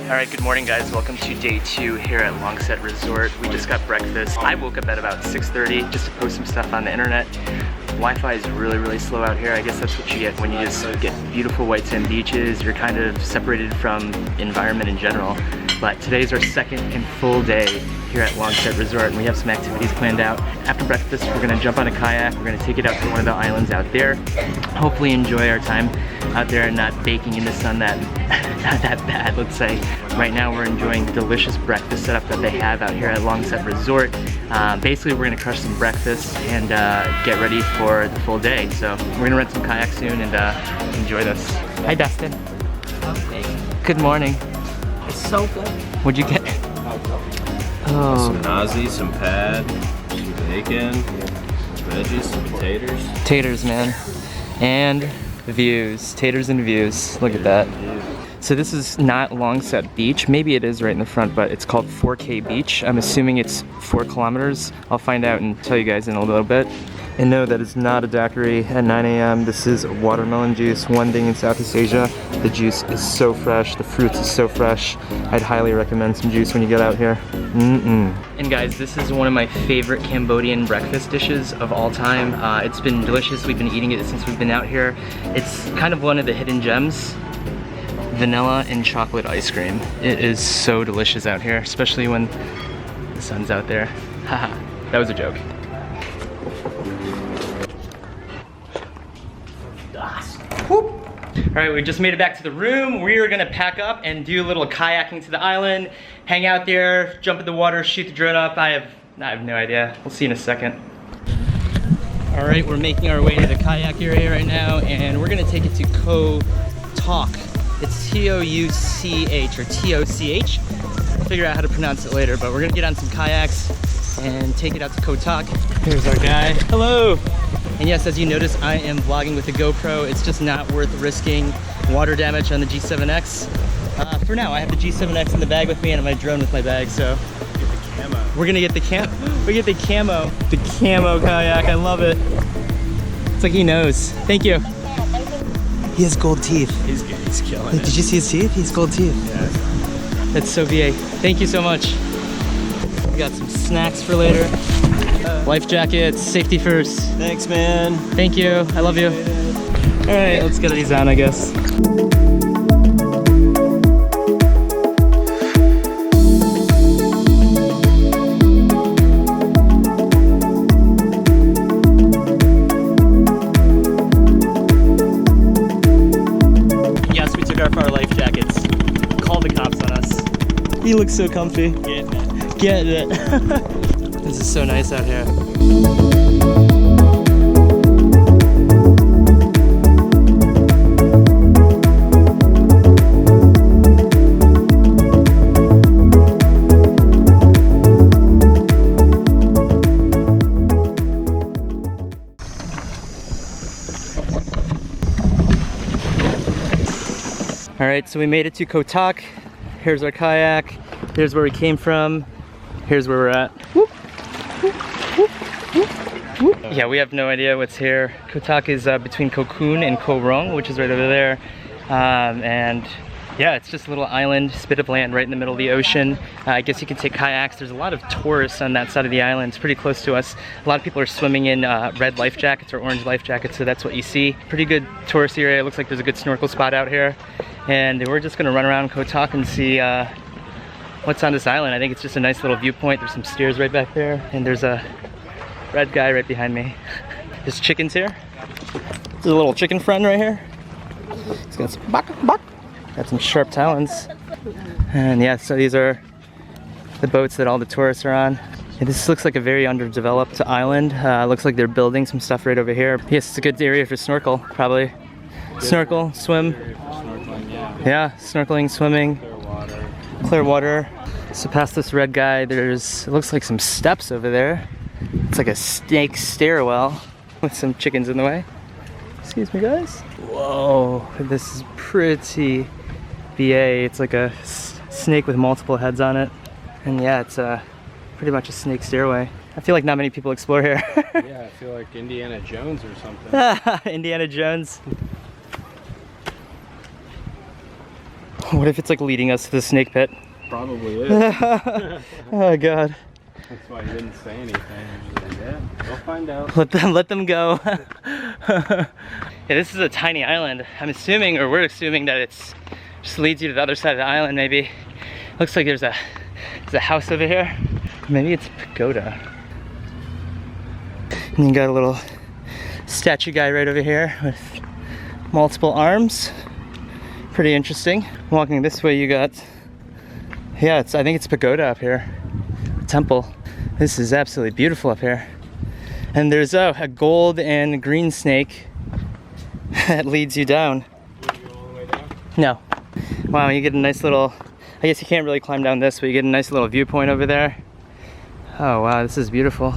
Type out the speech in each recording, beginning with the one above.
Alright, good morning guys. Welcome to day 2 here at Longset Resort. We just got breakfast. I woke up at about 6:30 just to post some stuff on the internet. Wi-Fi is really slow out here. I guess that's what you get when you just get beautiful white sand beaches. You're kind of separated from environment in general. But today's our second and full day here at Longset Resort, and we have some activities planned out. After breakfast, we're gonna jump on a kayak. We're gonna take it out to one of the islands out there. Hopefully enjoy our time out there and not baking in the sun not that bad, let's say. Right now we're enjoying delicious breakfast setup that they have out here at Longset Resort. Basically we're gonna crush some breakfast and get ready for the full day. So we're gonna rent some kayaks soon and enjoy this. Hi Dustin. Okay. Good morning. It's so good. What'd you get? Oh. Some nasi, some pad, some bacon, veggies, some taters. Taters, man. And views. Taters and views. Look at that. So this is not Longset Beach. Maybe it is right in the front, but it's called 4K Beach. I'm assuming it's 4 kilometers. I'll find out and tell you guys in a little bit. And no, that is not a daiquiri at 9 a.m. This is watermelon juice. One thing in Southeast Asia, the juice is so fresh, the fruits is so fresh. I'd highly recommend some juice when you get out here. And guys, this is one of my favorite Cambodian breakfast dishes of all time. It's been delicious. We've been eating it since we've been out here. It's kind of one of the hidden gems. Vanilla and chocolate ice cream. It is so delicious out here, especially when the sun's out there. Haha, that was a joke. Alright, we just made it back to the room. We are gonna pack up and do a little kayaking to the island, hang out there, jump in the water, shoot the drone up. I have no idea. We'll see in a second. Alright, we're making our way to the kayak area right now, and we're gonna take it to Koh Rong. It's T-O-U-C-H or T-O-C-H. I'll figure out how to pronounce it later, but we're gonna get on some kayaks and take it out to Koh Rong. Here's our guy. Hello! And yes, as you notice, I am vlogging with a GoPro. It's just not worth risking water damage on the G7X. For now, I have the G7X in the bag with me and my drone with my bag, so. Get the camo. We're gonna get the camo. The camo kayak, I love it. It's like he knows. Thank you. He has gold teeth. He's killing it. Did you see his teeth? He has gold teeth. Yeah. That's so VA. Thank you so much. We got some snacks for later. Life jackets, safety first. Thanks, man. Thank you, I love you. All right, let's get these on, I guess. Yes, we took off our life jackets. Call the cops on us. He looks so comfy. Get it. This is so nice out here. All right, so we made it to Koh Rong. Here's our kayak. Here's where we came from. Here's where we're at. Whoop. Yeah, we have no idea what's here. Koh Rong is between Koh Kun and Koh Rong, which is right over there. And yeah, it's just a little island, spit of land right in the middle of the ocean. I guess you can take kayaks. There's a lot of tourists on that side of the island. It's pretty close to us. A lot of people are swimming in red life jackets or orange life jackets, so that's what you see. Pretty good tourist area. It looks like there's a good snorkel spot out here. And we're just gonna run around Koh Rong and see what's on this island. I think it's just a nice little viewpoint. There's some stairs right back there, and there's a red guy right behind me. There's chickens here. There's a little chicken friend right here. He's got some got some sharp talons. And yeah, so these are the boats that all the tourists are on. And this looks like a very underdeveloped island. Looks like they're building some stuff right over here. Yes, it's a good area for snorkel, probably. Snorkel, swim. Yeah, snorkeling, swimming. Clear water. So past this red guy, it looks like some steps over there. It's like a snake stairwell with some chickens in the way. Excuse me, guys. Whoa, this is pretty BA. It's like a snake with multiple heads on it. And yeah, it's pretty much a snake stairway. I feel like not many people explore here. Yeah, I feel like Indiana Jones or something. Indiana Jones. What if it's like leading us to the snake pit? Probably is. Oh god. That's why he didn't say anything. Like, yeah, we'll find out. Let them go. Yeah, this is a tiny island. I'm assuming, or we're assuming, that it's just leads you to the other side of the island. Maybe looks like there's a house over here. Maybe it's a pagoda. And you got a little statue guy right over here with multiple arms. Pretty interesting. Walking this way, you got, yeah, I think it's pagoda up here. Temple. This is absolutely beautiful up here. And there's a gold and green snake that leads you down. Did you go all the way down? No. Wow, you get a nice little, I guess you can't really climb down this, but you get a nice little viewpoint over there. Oh wow, this is beautiful.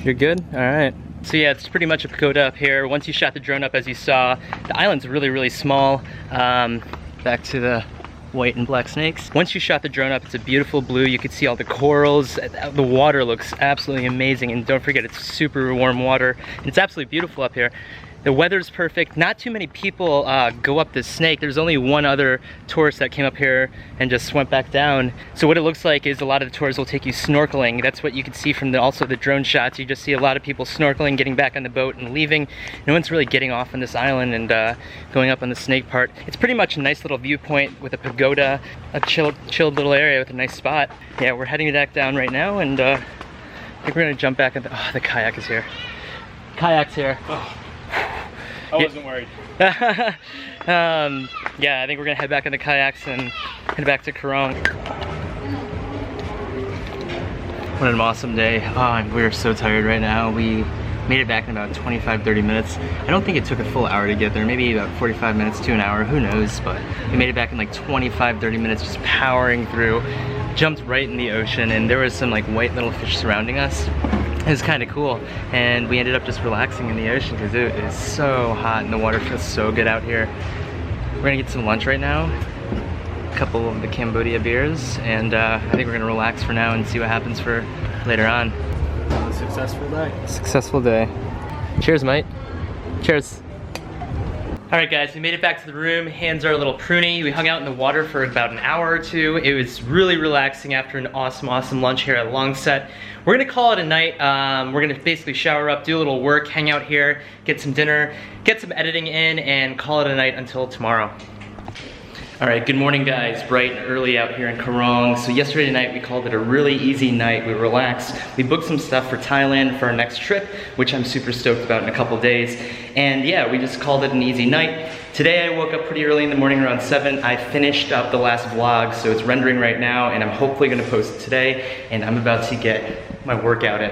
You're good? All right. So yeah, it's pretty much a pagoda up here. Once you shot the drone up, as you saw, the island's really, really small. Back to the white and black snakes. Once you shot the drone up, it's a beautiful blue. You could see all the corals. The water looks absolutely amazing. And don't forget, it's super warm water. And it's absolutely beautiful up here. The weather's perfect. Not too many people go up this snake. There's only one other tourist that came up here and just went back down. So what it looks like is a lot of the tours will take you snorkeling. That's what you can see from also the drone shots. You just see a lot of people snorkeling, getting back on the boat and leaving. No one's really getting off on this island and going up on the snake part. It's pretty much a nice little viewpoint with a pagoda, a chilled little area with a nice spot. Yeah, we're heading back down right now, and I think we're gonna jump back at the kayak is here. Kayak's here. Oh. I wasn't worried. Yeah, I think we're gonna head back in the kayaks and head back to Koh Rong. What an awesome day. Oh, we're so tired right now. We made it back in about 25-30 minutes. I don't think it took a full hour to get there, maybe about 45 minutes to an hour, who knows, but we made it back in like 25-30 minutes, just powering through. Jumped right in the ocean, and there was some like white little fish surrounding us. It was kind of cool, and we ended up just relaxing in the ocean because it is so hot and the water feels so good out here. We're gonna get some lunch right now, a couple of the Cambodia beers, and I think we're gonna relax for now and see what happens for later on. A successful day. Successful day. Cheers, mate. Cheers. All right, guys, we made it back to the room. Hands are a little pruny. We hung out in the water for about an hour or two. It was really relaxing after an awesome, awesome lunch here at Longset. We're gonna call it a night. We're gonna basically shower up, do a little work, hang out here, get some dinner, get some editing in, and call it a night until tomorrow. All right, good morning, guys. Bright and early out here in Koh Rong. So yesterday night, we called it a really easy night. We relaxed. We booked some stuff for Thailand for our next trip, which I'm super stoked about in a couple days. And yeah, we just called it an easy night. Today, I woke up pretty early in the morning, around 7. I finished up the last vlog, so it's rendering right now, and I'm hopefully gonna post it today, and I'm about to get my workout in.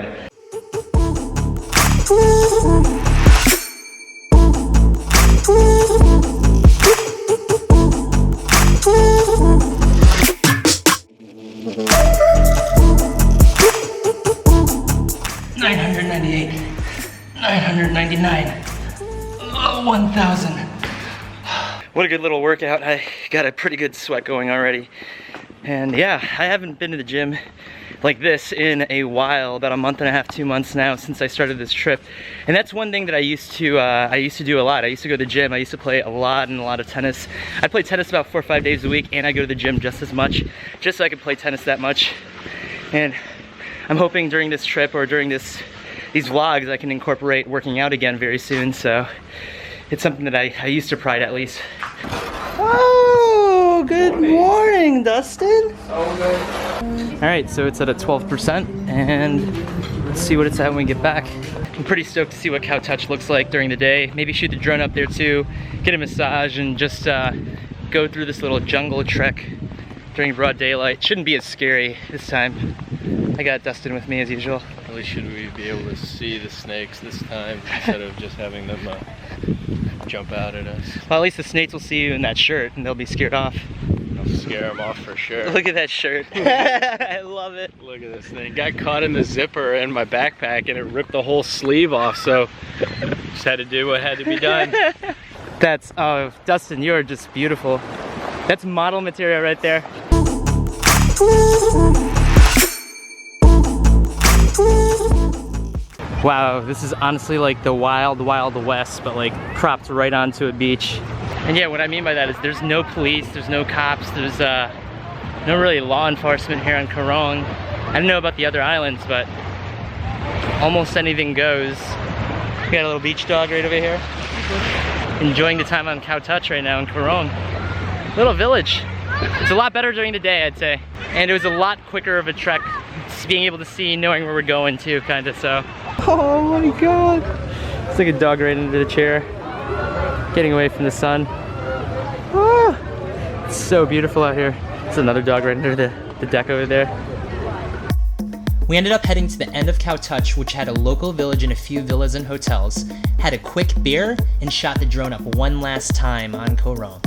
$998, $999, 1,000. What a good little workout. I got a pretty good sweat going already. And yeah, I haven't been to the gym like this in a while, about a month and a half, 2 months now since I started this trip. And that's one thing that I used to do a lot. I used to go to the gym. I used to play a lot of tennis. I play tennis about 4 or 5 days a week, and I go to the gym just as much, just so I could play tennis that much. And I'm hoping during this trip or during these vlogs I can incorporate working out again very soon. So it's something that I used to pride at least. Oh Oh, good morning, Dustin. So good. All right, so it's at a 12%, and let's see what it's at when we get back. I'm pretty stoked to see what Koh Touch looks like during the day. Maybe shoot the drone up there too, get a massage, and just go through this little jungle trek during broad daylight. Shouldn't be as scary this time. I got Dustin with me as usual. At least should we be able to see the snakes this time instead of just having them jump out at us. Well, at least the snakes will see you in that shirt and they'll be scared off. I'll scare them off for sure. Look at that shirt. I love it. Look at this thing. Got caught in the zipper in my backpack and it ripped the whole sleeve off, so just had to do what had to be done. That's, oh, Dustin, you're just beautiful. That's model material right there. Wow, this is honestly like the wild, wild west, but like propped right onto a beach. And yeah, what I mean by that is there's no police, there's no cops, there's no really law enforcement here on Koh Rong. I don't know about the other islands, but almost anything goes. We got a little beach dog right over here. Enjoying the time on Koh Touch right now in Koh Rong. Little village. It's a lot better during the day, I'd say. And it was a lot quicker of a trek, just being able to see, knowing where we're going too, kind of, so. Oh my God. It's like a dog right into the chair, getting away from the sun. Ah, it's so beautiful out here. There's another dog right under the deck over there. We ended up heading to the end of Koh Touch, which had a local village and a few villas and hotels, had a quick beer, and shot the drone up one last time on Koh Rong.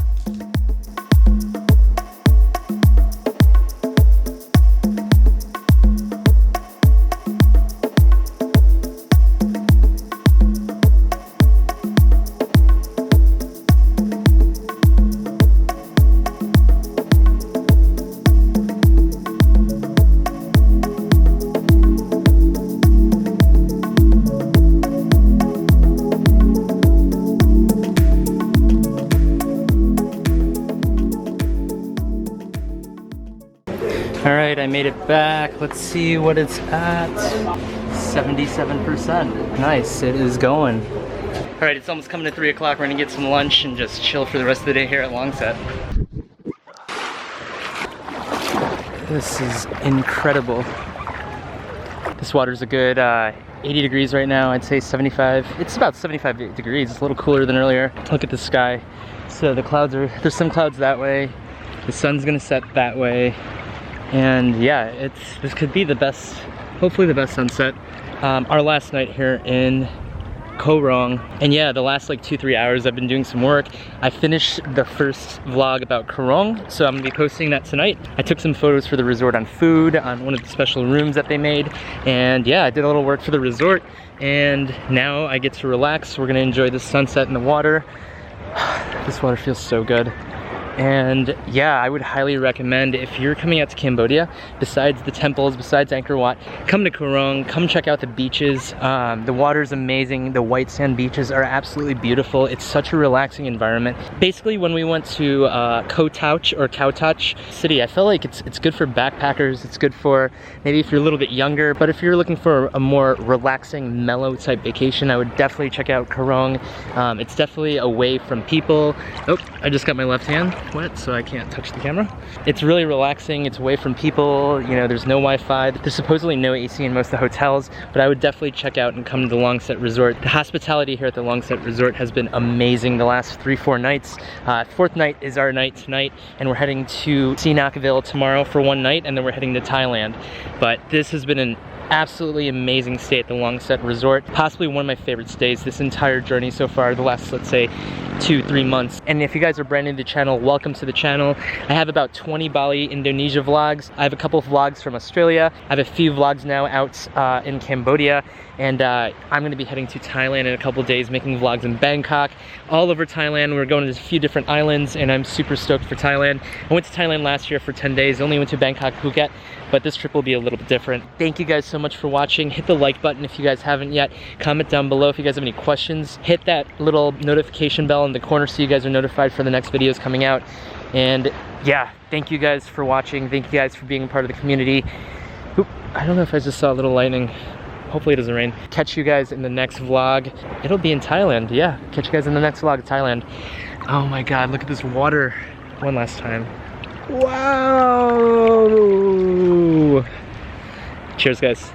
All right, I made it back. Let's see what it's at. 77%. Nice, it is going. All right, it's almost coming to 3 o'clock. We're gonna get some lunch and just chill for the rest of the day here at Longset. This is incredible. This water's a good 80 degrees right now. I'd say 75. It's about 75 degrees. It's a little cooler than earlier. Look at the sky. So the clouds there's some clouds that way. The sun's gonna set that way. And yeah, this could be the best, hopefully the best sunset. Our last night here in Koh Rong. And yeah, the last like 2-3 hours I've been doing some work. I finished the first vlog about Koh Rong, so I'm gonna be posting that tonight. I took some photos for the resort on food, on one of the special rooms that they made. And yeah, I did a little work for the resort. And now I get to relax. We're gonna enjoy the sunset in the water. This water feels so good. And yeah, I would highly recommend, if you're coming out to Cambodia, besides the temples, besides Angkor Wat, come to Koh Rong, come check out the beaches. The water's amazing. The white sand beaches are absolutely beautiful. It's such a relaxing environment. Basically, when we went to Koh Touch or Koh Touch City, I feel like it's good for backpackers. It's good for maybe if you're a little bit younger, but if you're looking for a more relaxing, mellow type vacation, I would definitely check out Koh Rong. It's definitely away from people. Oh, I just got my left hand wet, so I can't touch the camera. It's really relaxing. It's away from people. You know, there's no Wi-Fi. There's supposedly no AC in most of the hotels, but I would definitely check out and come to the Longset Resort. The hospitality here at the Longset Resort has been amazing the last 3-4 nights. 4th night is our night tonight, and we're heading to Sihanoukville tomorrow for 1 night, and then we're heading to Thailand. But this has been an absolutely amazing stay at the Longset Resort. Possibly one of my favorite stays this entire journey so far, the last, let's say, 2-3 months. And if you guys are brand new to the channel, welcome to the channel. I have about 20 Bali, Indonesia vlogs. I have a couple of vlogs from Australia. I have a few vlogs now out in Cambodia. And I'm gonna be heading to Thailand in a couple of days, making vlogs in Bangkok, all over Thailand. We're going to a few different islands, and I'm super stoked for Thailand. I went to Thailand last year for 10 days, only went to Bangkok, Phuket, but this trip will be a little bit different. Thank you guys so much for watching. Hit the like button if you guys haven't yet. Comment down below if you guys have any questions. Hit that little notification bell in the corner so you guys are notified for the next videos coming out. And yeah, thank you guys for watching. Thank you guys for being a part of the community. Oop, I don't know if I just saw a little lightning. Hopefully it doesn't rain. Catch you guys in the next vlog. It'll be in Thailand, yeah. Catch you guys in the next vlog of Thailand. Oh my God, look at this water. one last time. Wow! Cheers, guys.